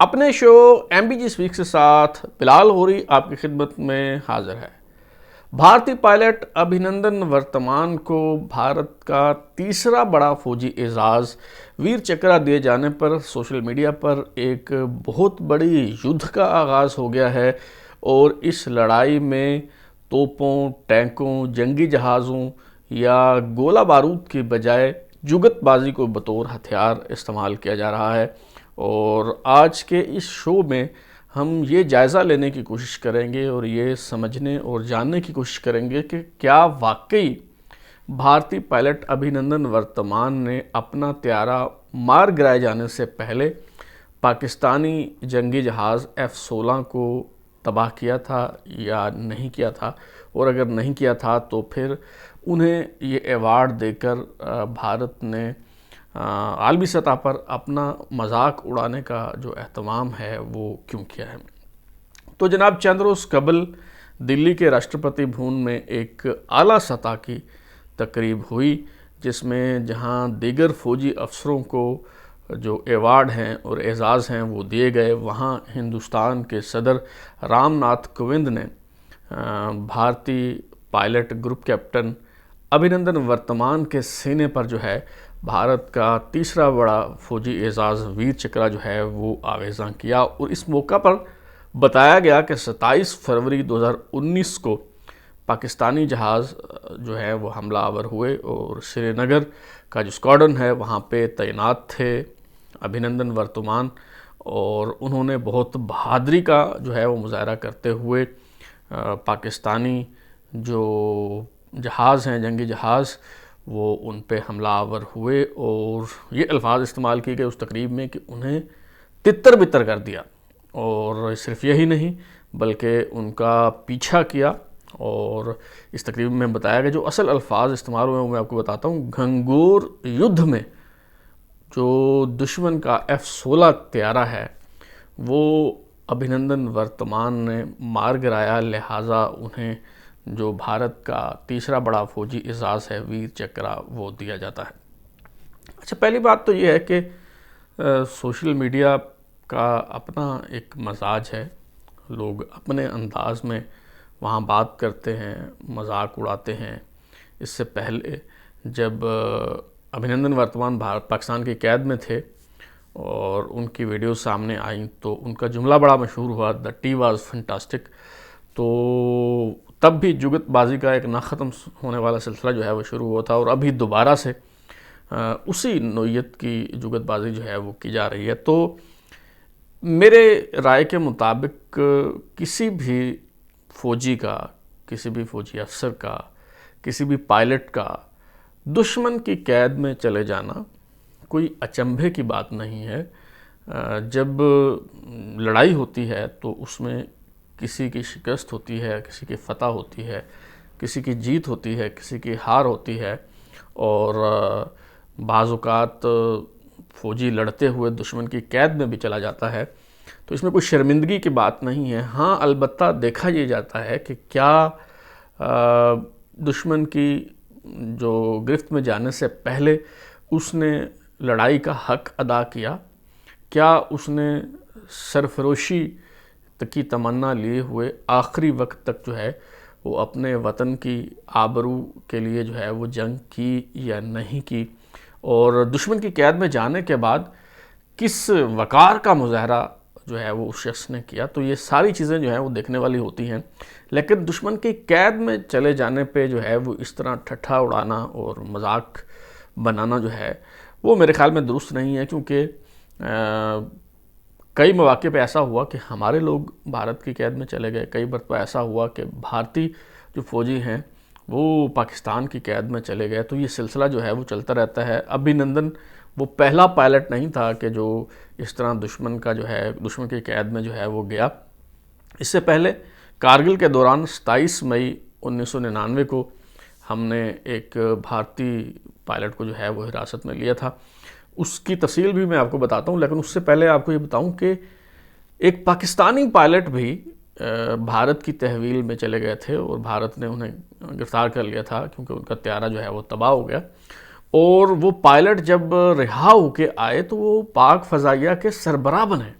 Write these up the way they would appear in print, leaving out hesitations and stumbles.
اپنے شو M B G speak کے ساتھ بلال غوری آپ کی خدمت میں حاضر ہے۔ بھارتی پائلٹ ابھینندن ورتمان کو بھارت کا تیسرا بڑا فوجی اعزاز ویر چکرا دیے جانے پر سوشل میڈیا پر ایک بہت بڑی یدھ کا آغاز ہو گیا ہے، اور اس لڑائی میں توپوں، ٹینکوں، جنگی جہازوں یا گولہ بارود کے بجائے جگت بازی کو بطور ہتھیار استعمال کیا جا رہا ہے۔ اور آج کے اس شو میں ہم یہ جائزہ لینے کی کوشش کریں گے اور یہ سمجھنے اور جاننے کی کوشش کریں گے کہ کیا واقعی بھارتی پائلٹ ابھینندن ورتمان نے اپنا طیارہ مار گرائے جانے سے پہلے پاکستانی جنگی جہاز F-16 کو تباہ کیا تھا یا نہیں کیا تھا، اور اگر نہیں کیا تھا تو پھر انہیں یہ ایوارڈ دے کر بھارت نے عالمی سطح پر اپنا مذاق اڑانے کا جو اہتمام ہے وہ کیوں کیا ہے۔ تو جناب چند روز قبل دلی کے راشٹرپتی بھون میں ایک اعلیٰ سطح کی تقریب ہوئی، جس میں جہاں دیگر فوجی افسروں کو جو ایوارڈ ہیں اور اعزاز ہیں وہ دیے گئے، وہاں ہندوستان کے صدر رام ناتھ کووند نے بھارتی پائلٹ گروپ کیپٹن ابھینندن ورتمان کے سینے پر جو ہے بھارت کا تیسرا بڑا فوجی اعزاز ویر چکرا جو ہے وہ آویزاں کیا، اور اس موقع پر بتایا گیا کہ 27 فروری 2019 کو پاکستانی جہاز جو ہے وہ حملہ آور ہوئے اور سری نگر کا جو اسکواڈرن ہے وہاں پہ تعینات تھے ابھینندن ورتمان، اور انہوں نے بہت بہادری کا جو ہے وہ مظاہرہ کرتے ہوئے پاکستانی جو جہاز ہیں، جنگی جہاز، وہ ان پہ حملہ آور ہوئے، اور یہ الفاظ استعمال کیے گئے اس تقریب میں کہ انہیں تتر بتر کر دیا، اور صرف یہی نہیں بلکہ ان کا پیچھا کیا۔ اور اس تقریب میں بتایا گیا جو اصل الفاظ استعمال ہوئے ہیں وہ میں آپ کو بتاتا ہوں۔ گھنگور یدھ میں جو دشمن کا F-16 طیارہ ہے وہ ابھینندن ورتمان نے مار گرایا، لہٰذا انہیں جو بھارت کا تیسرا بڑا فوجی اعزاز ہے ویر چکرا وہ دیا جاتا ہے۔ اچھا، پہلی بات تو یہ ہے کہ سوشل میڈیا کا اپنا ایک مزاج ہے، لوگ اپنے انداز میں وہاں بات کرتے ہیں، مذاق اڑاتے ہیں۔ اس سے پہلے جب ابھینندن ورتمان پاکستان کی قید میں تھے اور ان کی ویڈیوز سامنے آئیں تو ان کا جملہ بڑا مشہور ہوا، "دا ٹی واز فنٹاسٹک"۔ تو تب بھی جگت بازی کا ایک نہ ختم ہونے والا سلسلہ جو ہے وہ شروع ہوا تھا، اور ابھی دوبارہ سے اسی نوعیت کی جگت بازی جو ہے وہ کی جا رہی ہے۔ تو میرے رائے کے مطابق کسی بھی فوجی کا، کسی بھی فوجی افسر کا، کسی بھی پائلٹ کا دشمن کی قید میں چلے جانا کوئی اچنبھے کی بات نہیں ہے۔ جب لڑائی ہوتی ہے تو اس میں کسی کی شکست ہوتی ہے، کسی کی فتح ہوتی ہے، کسی کی جیت ہوتی ہے، کسی کی ہار ہوتی ہے، اور بعض اوقات فوجی لڑتے ہوئے دشمن کی قید میں بھی چلا جاتا ہے، تو اس میں کوئی شرمندگی کی بات نہیں ہے۔ ہاں، البتہ دیکھا یہ جاتا ہے کہ کیا دشمن کی جو گرفت میں جانے سے پہلے اس نے لڑائی کا حق ادا کیا، کیا اس نے سرفروشی کی تمنا لیے ہوئے آخری وقت تک جو ہے وہ اپنے وطن کی آبرو کے لیے جو ہے وہ جنگ کی یا نہیں کی، اور دشمن کی قید میں جانے کے بعد کس وقار کا مظاہرہ جو ہے وہ اس شخص نے کیا۔ تو یہ ساری چیزیں جو ہیں وہ دیکھنے والی ہوتی ہیں، لیکن دشمن کی قید میں چلے جانے پہ جو ہے وہ اس طرح ٹھٹھا اڑانا اور مذاق بنانا جو ہے وہ میرے خیال میں درست نہیں ہے، کیونکہ کئی مواقع پہ ایسا ہوا کہ ہمارے لوگ بھارت کی قید میں چلے گئے، کئی مرتبہ ایسا ہوا کہ بھارتی جو فوجی ہیں وہ پاکستان کی قید میں چلے گئے، تو یہ سلسلہ جو ہے وہ چلتا رہتا ہے۔ ابھینندن وہ پہلا پائلٹ نہیں تھا کہ جو اس طرح دشمن کا جو ہے دشمن کی قید میں جو ہے وہ گیا۔ اس سے پہلے کارگل کے دوران 27 مئی 1999 کو ہم نے ایک بھارتی پائلٹ کو جو ہے وہ حراست میں لیا تھا، اس کی تفصیل بھی میں آپ کو بتاتا ہوں، لیکن اس سے پہلے آپ کو یہ بتاؤں کہ ایک پاکستانی پائلٹ بھی بھارت کی تحویل میں چلے گئے تھے، اور بھارت نے انہیں گرفتار کر لیا تھا کیونکہ ان کا طیارہ جو ہے وہ تباہ ہو گیا، اور وہ پائلٹ جب رہا ہو کے آئے تو وہ پاک فضائیہ کے سربراہ بنے۔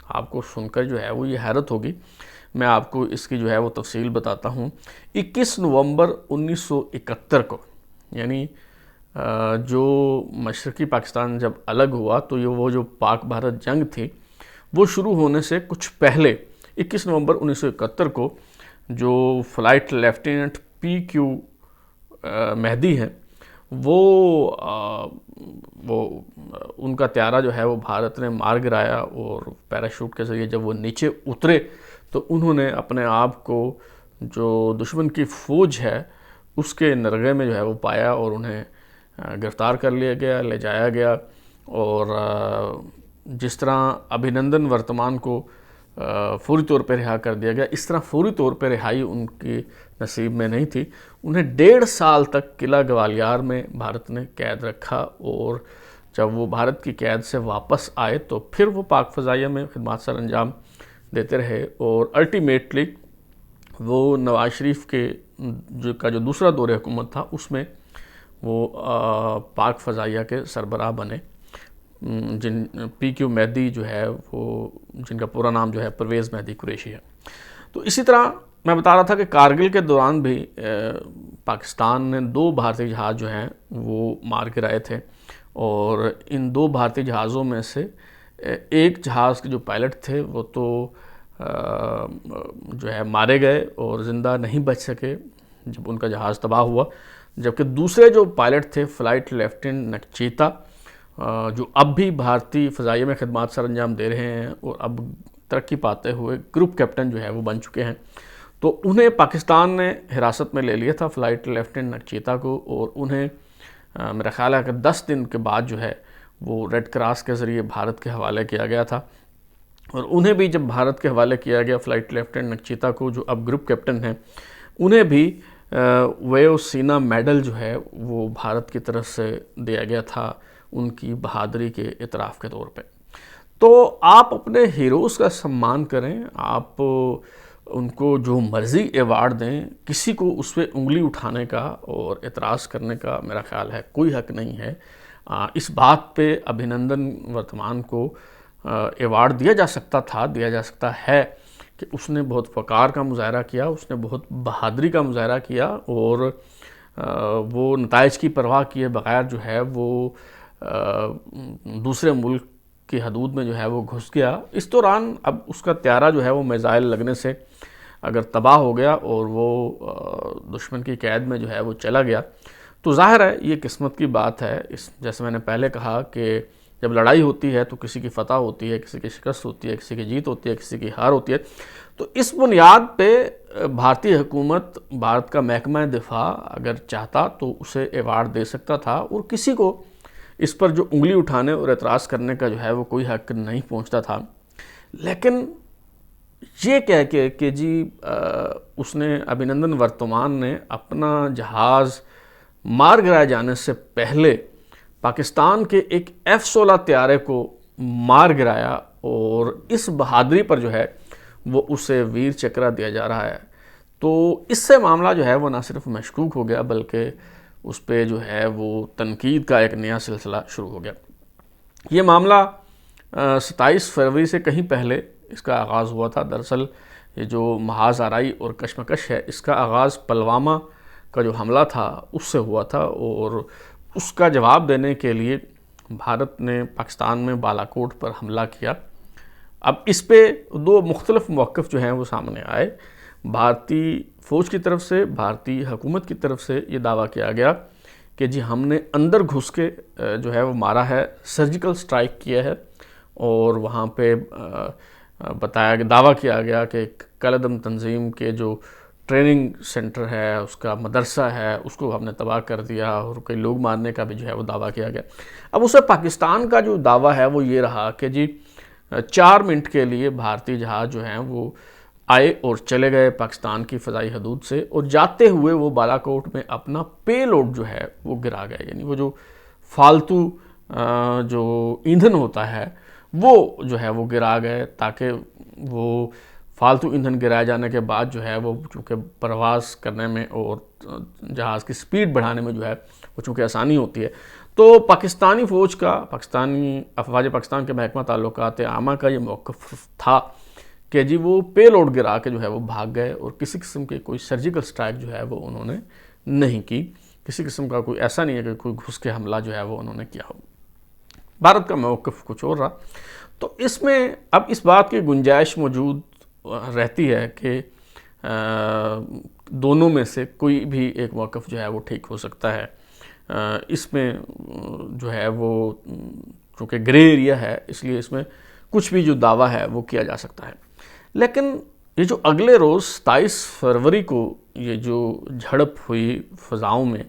آپ کو سن کر جو ہے وہ یہ حیرت ہوگی. میں آپ کو اس کی جو ہے وہ تفصیل بتاتا ہوں. 21 نومبر 1971 کو، یعنی جو مشرقی پاکستان جب الگ ہوا تو یہ وہ جو پاک بھارت جنگ تھی وہ شروع ہونے سے کچھ پہلے 21 نومبر 1971 کو جو فلائٹ لیفٹیننٹ پی کیو مہدی ہیں وہ ان کا طیارہ جو ہے وہ بھارت نے مار گرایا، اور پیراشوٹ کے ذریعے جب وہ نیچے اترے تو انہوں نے اپنے آپ کو جو دشمن کی فوج ہے اس کے نرغے میں جو ہے وہ پایا، اور انہیں گرفتار کر لیا گیا، لے جایا گیا. اور جس طرح ابھینندن ورتمان کو فوری طور پہ رہا کر دیا گیا، اس طرح فوری طور پہ رہائی ان کی نصیب میں نہیں تھی. انہیں 1.5 سال تک قلعہ گوالیار میں بھارت نے قید رکھا، اور جب وہ بھارت کی قید سے واپس آئے تو پھر وہ پاک فضائیہ میں خدمات سر انجام دیتے رہے، اور الٹیمیٹلی وہ نواز شریف کے جو دوسرا دور حکومت تھا اس میں وہ پاک فضائیہ کے سربراہ بنے. پی کیو مہدی جو ہے وہ جن کا پورا نام جو ہے پرویز مہدی قریشی ہے. تو اسی طرح میں بتا رہا تھا کہ کارگل کے دوران بھی پاکستان نے 2 بھارتی جہاز جو ہیں وہ مار گرائے تھے، اور ان 2 بھارتی جہازوں میں سے ایک جہاز کے جو پائلٹ تھے وہ تو جو ہے مارے گئے اور زندہ نہیں بچ سکے جب ان کا جہاز تباہ ہوا، جبکہ دوسرے جو پائلٹ تھے فلائٹ لیفٹیننٹ نکچیتا جو اب بھی بھارتی فضائیہ میں خدمات سر انجام دے رہے ہیں اور اب ترقی پاتے ہوئے گروپ کیپٹن جو ہے وہ بن چکے ہیں، تو انہیں پاکستان نے حراست میں لے لیا تھا فلائٹ لیفٹیننٹ نکچیتا کو، اور انہیں میرا خیال ہے کہ 10 دن کے بعد جو ہے وہ ریڈ کراس کے ذریعے بھارت کے حوالے کیا گیا تھا. اور انہیں بھی جب بھارت کے حوالے کیا گیا فلائٹ لیفٹیننٹ نکچیتا کو جو اب گروپ کیپٹن ہیں، انہیں بھی ویو سینا میڈل جو ہے وہ بھارت کی طرف سے دیا گیا تھا ان کی بہادری کے اعتراف کے طور پہ. تو آپ اپنے ہیروز کا سمان کریں، آپ ان کو جو مرضی ایوارڈ دیں، کسی کو اس پہ انگلی اٹھانے کا اور اعتراض کرنے کا میرا خیال ہے کوئی حق نہیں ہے. اس بات پہ ابھینندن ورتمان کو ایوارڈ دیا جا سکتا تھا، دیا جا سکتا ہے کہ اس نے بہت وقار کا مظاہرہ کیا، اس نے بہت بہادری کا مظاہرہ کیا، اور وہ نتائج کی پرواہ کیے بغیر جو ہے وہ دوسرے ملک کی حدود میں جو ہے وہ گھس گیا. اس دوران اب اس کا طیارہ جو ہے وہ میزائل لگنے سے اگر تباہ ہو گیا اور وہ دشمن کی قید میں جو ہے وہ چلا گیا تو ظاہر ہے یہ قسمت کی بات ہے. جیسے میں نے پہلے کہا کہ جب لڑائی ہوتی ہے تو کسی کی فتح ہوتی ہے، کسی کی شکست ہوتی ہے، کسی کی جیت ہوتی ہے، کسی کی ہار ہوتی ہے. تو اس بنیاد پہ بھارتی حکومت، بھارت کا محکمہ دفاع اگر چاہتا تو اسے ایوارڈ دے سکتا تھا، اور کسی کو اس پر جو انگلی اٹھانے اور اعتراض کرنے کا جو ہے وہ کوئی حق نہیں پہنچتا تھا. لیکن یہ کہہ کے کہ جی اس نے ابھینندن ورتمان نے اپنا جہاز مار گرائے جانے سے پہلے پاکستان کے ایک F-16 طیارے کو مار گرایا، اور اس بہادری پر جو ہے وہ اسے ویر چکرا دیا جا رہا ہے، تو اس سے معاملہ جو ہے وہ نہ صرف مشکوک ہو گیا بلکہ اس پہ جو ہے وہ تنقید کا ایک نیا سلسلہ شروع ہو گیا. یہ معاملہ 27 فروری سے کہیں پہلے اس کا آغاز ہوا تھا. دراصل یہ جو محاذ آرائی اور کشمکش ہے اس کا آغاز پلوامہ کا جو حملہ تھا اس سے ہوا تھا، اور اس کا جواب دینے کے لیے بھارت نے پاکستان میں بالاکوٹ پر حملہ کیا. اب اس پہ 2 مختلف موقف جو ہیں وہ سامنے آئے. بھارتی فوج کی طرف سے، بھارتی حکومت کی طرف سے یہ دعویٰ کیا گیا کہ جی ہم نے اندر گھس کے جو ہے وہ مارا ہے، سرجیکل سٹرائک کیا ہے، اور وہاں پہ بتایا گیا، دعویٰ کیا گیا کہ کالعدم تنظیم کے جو ٹریننگ سینٹر ہے، اس کا مدرسہ ہے، اس کو ہم نے تباہ کر دیا، اور کئی لوگ مارنے کا بھی جو ہے وہ دعویٰ کیا گیا. اب اسے پاکستان کا جو دعویٰ ہے وہ یہ رہا کہ جی 4 منٹ کے لیے بھارتی جہاز جو ہیں وہ آئے اور چلے گئے پاکستان کی فضائی حدود سے، اور جاتے ہوئے وہ بالاکوٹ میں اپنا پے لوڈ جو ہے وہ گرا گئے. یعنی وہ جو فالتو جو ایندھن ہوتا ہے وہ جو ہے وہ گرا گئے، تاکہ وہ فالتو ایندھن گرائے جانے کے بعد جو ہے وہ چونکہ پرواز کرنے میں اور جہاز کی سپیڈ بڑھانے میں جو ہے وہ چونکہ آسانی ہوتی ہے تو پاکستانی فوج کا، پاکستانی افواج پاکستان کے محکمہ تعلقات عامہ کا یہ موقف تھا کہ جی وہ پے لوڈ گرا کے جو ہے وہ بھاگ گئے، اور کسی قسم کے کوئی سرجیکل سٹرائک جو ہے وہ انہوں نے نہیں کی، کسی قسم کا کوئی ایسا نہیں ہے کہ کوئی گھس کے حملہ جو ہے وہ انہوں نے کیا ہو۔ بھارت کا موقف کچھ اور رہا۔ تو اس میں اب اس بات کی گنجائش موجود رہتی ہے کہ دونوں میں سے کوئی بھی ایک موقف جو ہے وہ ٹھیک ہو سکتا ہے۔ اس میں جو ہے وہ چونکہ گرے ایریا ہے، اس لیے اس میں کچھ بھی جو دعویٰ ہے وہ کیا جا سکتا ہے۔ لیکن یہ جو اگلے روز 27 فروری کو یہ جو جھڑپ ہوئی فضاؤں میں،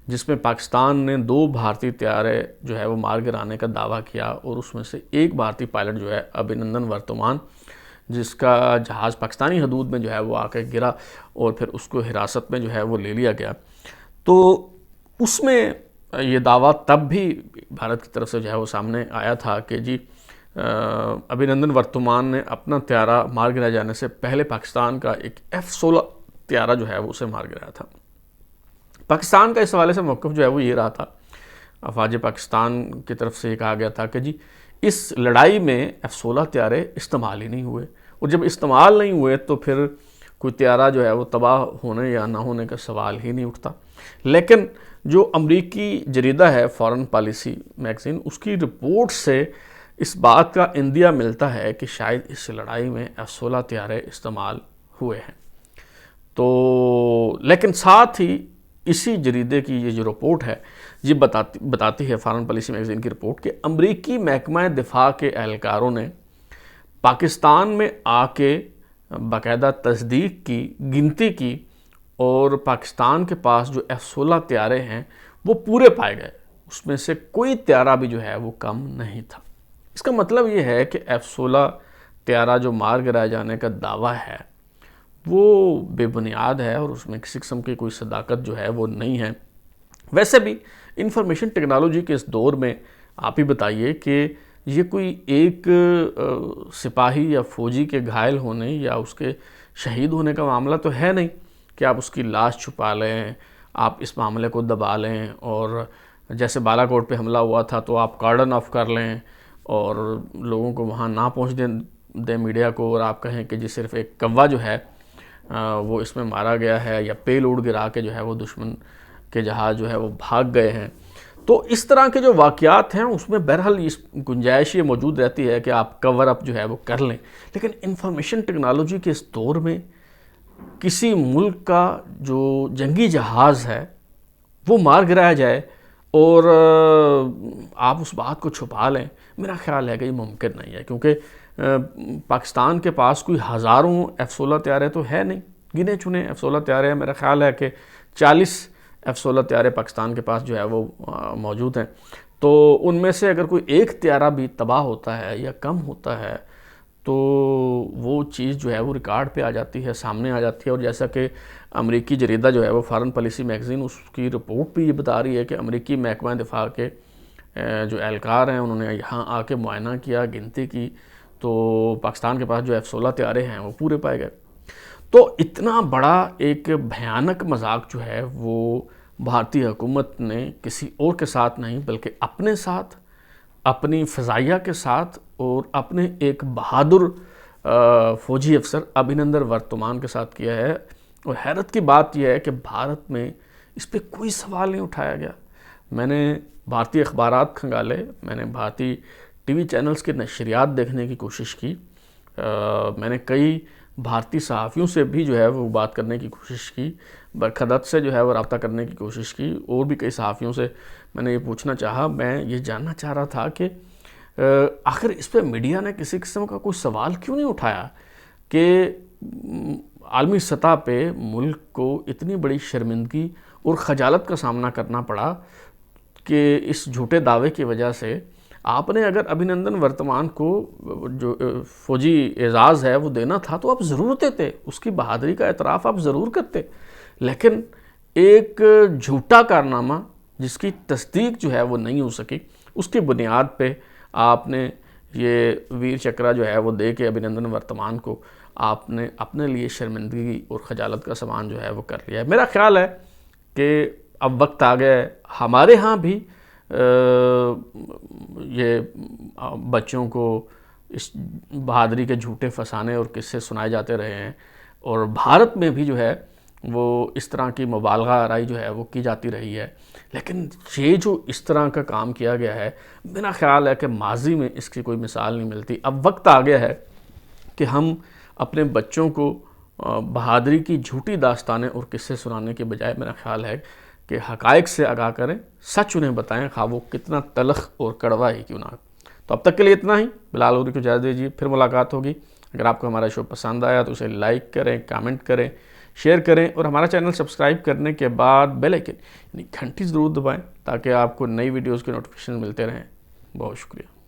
جس میں پاکستان نے 2 بھارتی طیارے جو ہے وہ مار گرانے کا دعویٰ کیا، اور اس میں سے ایک بھارتی پائلٹ جو ہے ابھینندن ورتمان، جس کا جہاز پاکستانی حدود میں جو ہے وہ آ کے گرا اور پھر اس کو حراست میں جو ہے وہ لے لیا گیا، تو اس میں یہ دعویٰ تب بھی بھارت کی طرف سے جو ہے وہ سامنے آیا تھا کہ جی ابھینندن ورتمان نے اپنا طیارہ مار گرایا جانے سے پہلے پاکستان کا ایک F-16 طیارہ جو ہے وہ اسے مار گرایا تھا۔ پاکستان کا اس حوالے سے موقف جو ہے وہ یہ رہا تھا، افواج پاکستان کی طرف سے یہ کہا گیا تھا کہ جی اس لڑائی میں F-16 طیارے استعمال ہی نہیں ہوئے، اور جب استعمال نہیں ہوئے تو پھر کوئی طیارہ جو ہے وہ تباہ ہونے یا نہ ہونے کا سوال ہی نہیں اٹھتا۔ لیکن جو امریکی جریدہ ہے فارن پالیسی میگزین، اس کی رپورٹ سے اس بات کا اندیہ ملتا ہے کہ شاید اس لڑائی میں F-16 طیارے استعمال ہوئے ہیں۔ تو لیکن ساتھ ہی اسی جریدے کی یہ جو رپورٹ ہے یہ بتاتی ہے، فارن پالیسی میگزین کی رپورٹ، کہ امریکی محکمہ دفاع کے اہلکاروں نے پاکستان میں آ کے باقاعدہ تصدیق کی، گنتی کی، اور پاکستان کے پاس جو F-16 طیارے ہیں وہ پورے پائے گئے، اس میں سے کوئی طیارہ بھی جو ہے وہ کم نہیں تھا۔ اس کا مطلب یہ ہے کہ F-16 طیارہ جو مار گرائے جانے کا دعویٰ ہے وہ بے بنیاد ہے، اور اس میں کسی قسم کی کوئی صداقت جو ہے وہ نہیں ہے۔ ویسے بھی انفارمیشن ٹیکنالوجی کے اس دور میں آپ ہی بتائیے کہ یہ کوئی ایک سپاہی یا فوجی کے گھائل ہونے یا اس کے شہید ہونے کا معاملہ تو ہے نہیں کہ آپ اس کی لاش چھپا لیں، آپ اس معاملے کو دبا لیں، اور جیسے بالا کوٹ پہ حملہ ہوا تھا تو آپ کارڈن آف کر لیں اور لوگوں کو وہاں نہ پہنچ دیں میڈیا کو، اور آپ کہیں کہ جی صرف ایک کوا جو ہے وہ اس میں مارا گیا ہے، یا پے لوڈ گرا کے جو ہے وہ دشمن کے جہاز جو ہے وہ بھاگ گئے ہیں۔ تو اس طرح کے جو واقعات ہیں اس میں بہرحال اس گنجائش یہ موجود رہتی ہے کہ آپ کور اپ جو ہے وہ کر لیں، لیکن انفارمیشن ٹیکنالوجی کے اس دور میں کسی ملک کا جو جنگی جہاز ہے وہ مار گرایا جائے اور آپ اس بات کو چھپا لیں، میرا خیال ہے کہ یہ ممکن نہیں ہے، کیونکہ پاکستان کے پاس کوئی ہزاروں F-16 طیارے تو ہے نہیں، گنے چنے F-16 طیارے ہیں۔ میرا خیال ہے کہ 40 F-16 طیارے پاکستان کے پاس جو ہے وہ موجود ہیں، تو ان میں سے اگر کوئی ایک طیارہ بھی تباہ ہوتا ہے یا کم ہوتا ہے تو وہ چیز جو ہے وہ ریکارڈ پہ آ جاتی ہے، سامنے آ جاتی ہے، اور جیسا کہ امریکی جریدہ جو ہے وہ فارن پالیسی میگزین، اس کی رپورٹ بھی یہ بتا رہی ہے کہ امریکی محکمہ دفاع کے جو اہلکار ہیں انہوں نے یہاں آ کے معائنہ کیا، گنتی کی، تو پاکستان کے پاس جو F-16 طیارے ہیں وہ پورے پائے گئے۔ تو اتنا بڑا ایک بھیانک مذاق جو ہے وہ بھارتی حکومت نے کسی اور کے ساتھ نہیں بلکہ اپنے ساتھ، اپنی فضائیہ کے ساتھ اور اپنے ایک بہادر فوجی افسر ابھینندن ورتمان کے ساتھ کیا ہے۔ اور حیرت کی بات یہ ہے کہ بھارت میں اس پہ کوئی سوال نہیں اٹھایا گیا۔ میں نے بھارتی اخبارات کھنگالے، میں نے بھارتی ٹی وی چینلز کے نشریات دیکھنے کی کوشش کی، میں نے کئی بھارتی صحافیوں سے بھی جو ہے وہ بات کرنے کی کوشش کی، برکھدت سے جو ہے وہ رابطہ کرنے کی کوشش کی، اور بھی کئی صحافیوں سے میں نے یہ پوچھنا چاہا، میں یہ جاننا چاہ رہا تھا کہ آخر اس پہ میڈیا نے کسی قسم کا کوئی سوال کیوں نہیں اٹھایا کہ عالمی سطح پہ ملک کو اتنی بڑی شرمندگی اور خجالت کا سامنا کرنا پڑا کہ اس جھوٹے دعوے کی وجہ سے آپ نے اگر ابھینندن ورتمان کو جو فوجی اعزاز ہے وہ دینا تھا تو آپ ضرور دیتے، اس کی بہادری کا اعتراف آپ ضرور کرتے، لیکن ایک جھوٹا کارنامہ جس کی تصدیق جو ہے وہ نہیں ہو سکی، اس کی بنیاد پہ آپ نے یہ ویر چکرا جو ہے وہ دے کے ابھینندن ورتمان کو آپ نے اپنے لیے شرمندگی اور خجالت کا سامان جو ہے وہ کر لیا ہے۔ میرا خیال ہے کہ اب وقت آ گیا ہے ہمارے ہاں بھی یہ بچوں کو اس بہادری کے جھوٹے فسانے اور قصے سنائے جاتے رہے ہیں، اور بھارت میں بھی جو ہے وہ اس طرح کی مبالغہ آرائی جو ہے وہ کی جاتی رہی ہے. لیکن یہ جو اس طرح کا کام کیا گیا ہے، میرا خیال ہے کہ ماضی میں اس کی کوئی مثال نہیں ملتی. اب وقت آ گیا ہے کہ ہم اپنے بچوں کو بہادری کی جھوٹی داستانیں اور قصے سنانے کے بجائے میرا خیال ہے کہ حقائق سے آگاہ کریں، سچ انہیں بتائیں، خواہ وہ کتنا تلخ اور کڑوا ہی کیوں نہ. تو اب تک کے لیے اتنا ہی. بلال غوری کو اجازت دیجیے، پھر ملاقات ہوگی. اگر آپ کو ہمارا شو پسند آیا تو اسے لائک کریں، کامنٹ کریں، شیئر کریں، اور ہمارا چینل سبسکرائب کرنے کے بعد بیل آئیکن یعنی گھنٹی ضرور دبائیں تاکہ آپ کو نئی ویڈیوز کے نوٹیفیکیشن ملتے رہیں. بہت شکریہ.